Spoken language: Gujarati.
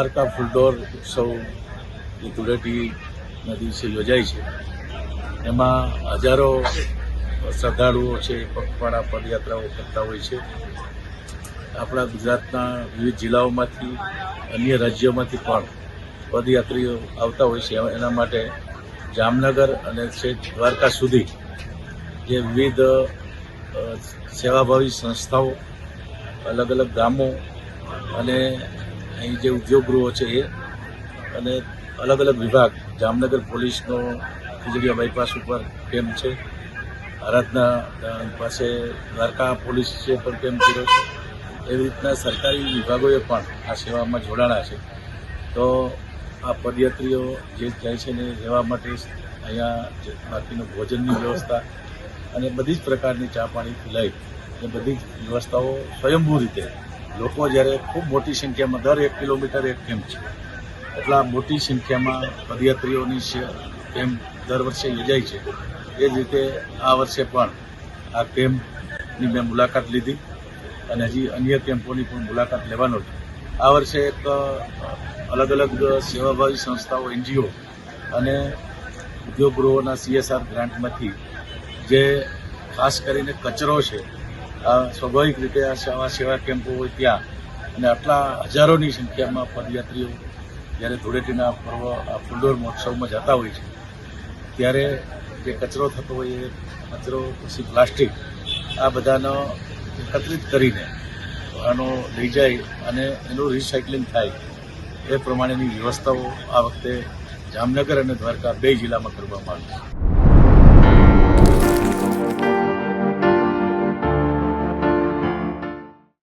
દ્વારકા ફૂલડોર ઉત્સવ એ ધૂળેટીના દિવસે યોજાય છે. એમાં હજારો શ્રદ્ધાળુઓ છે, પગપાળા પદયાત્રાઓ કરતા હોય છે. આપણા ગુજરાતના વિવિધ જિલ્લાઓમાંથી, અન્ય રાજ્યોમાંથી પણ પદયાત્રીઓ આવતા હોય છે. એના માટે જામનગર અને છેક દ્વારકા સુધી જે વિવિધ સેવાભાવી સંસ્થાઓ, અલગ અલગ ગામો અને અહીં જે ઉદ્યોગગૃહો છે એ અને અલગ અલગ વિભાગ, જામનગર પોલીસનો ખીજડીયા બાયપાસ ઉપર કેમ્પ છે, આરાધના પાસે દ્વારકા પોલીસે પણ કેમ્પ કર્યો છે. એવી રીતના સરકારી વિભાગોએ પણ આ સેવામાં જોડાણા છે. તો આ પદયાત્રીઓ જે જાય છે ને રહેવા માટે અહીંયા બાકીનું ભોજનની વ્યવસ્થા અને બધી જ પ્રકારની ચા પાણીથી લઈ એ બધી જ વ્યવસ્થાઓ સ્વયંભૂ રીતે લોકો જ્યારે ખૂબ મોટી સંખ્યામાં દર 1 કિલોમીટર એક કેમ્પ છે, એટલા મોટી સંખ્યામાં પદયાત્રીઓની કેમ્પ દર વર્ષે યોજાય છે. એ જ રીતે આ વર્ષે પણ આ કેમ્પની મેં મુલાકાત લીધી અને હજી અન્ય કેમ્પોની પણ મુલાકાત લેવાનો છે. આ વર્ષે એક અલગ અલગ સેવાભાવી સંસ્થાઓ, NGO અને ઉદ્યોગગૃહોના CSR ગ્રાન્ટમાંથી જે ખાસ કરીને કચરો છે, આ સ્વાભાવિક રીતે આવા સેવા કેમ્પો હોય ત્યાં અને આટલા હજારોની સંખ્યામાં પદયાત્રીઓ જ્યારે ધૂળેટીના પર્વ આ ફૂલડોર મહોત્સવમાં જતા હોય છે ત્યારે જે કચરો થતો હોય એ કચરો, પછી પ્લાસ્ટિક, આ બધાનો એકત્રિત કરીને આનો લઈ જાય અને એનું રિસાયકલિંગ થાય એ પ્રમાણેની વ્યવસ્થાઓ આ વખતે જામનગર અને દ્વારકા 2 જિલ્લામાં કરવામાં આવી છે.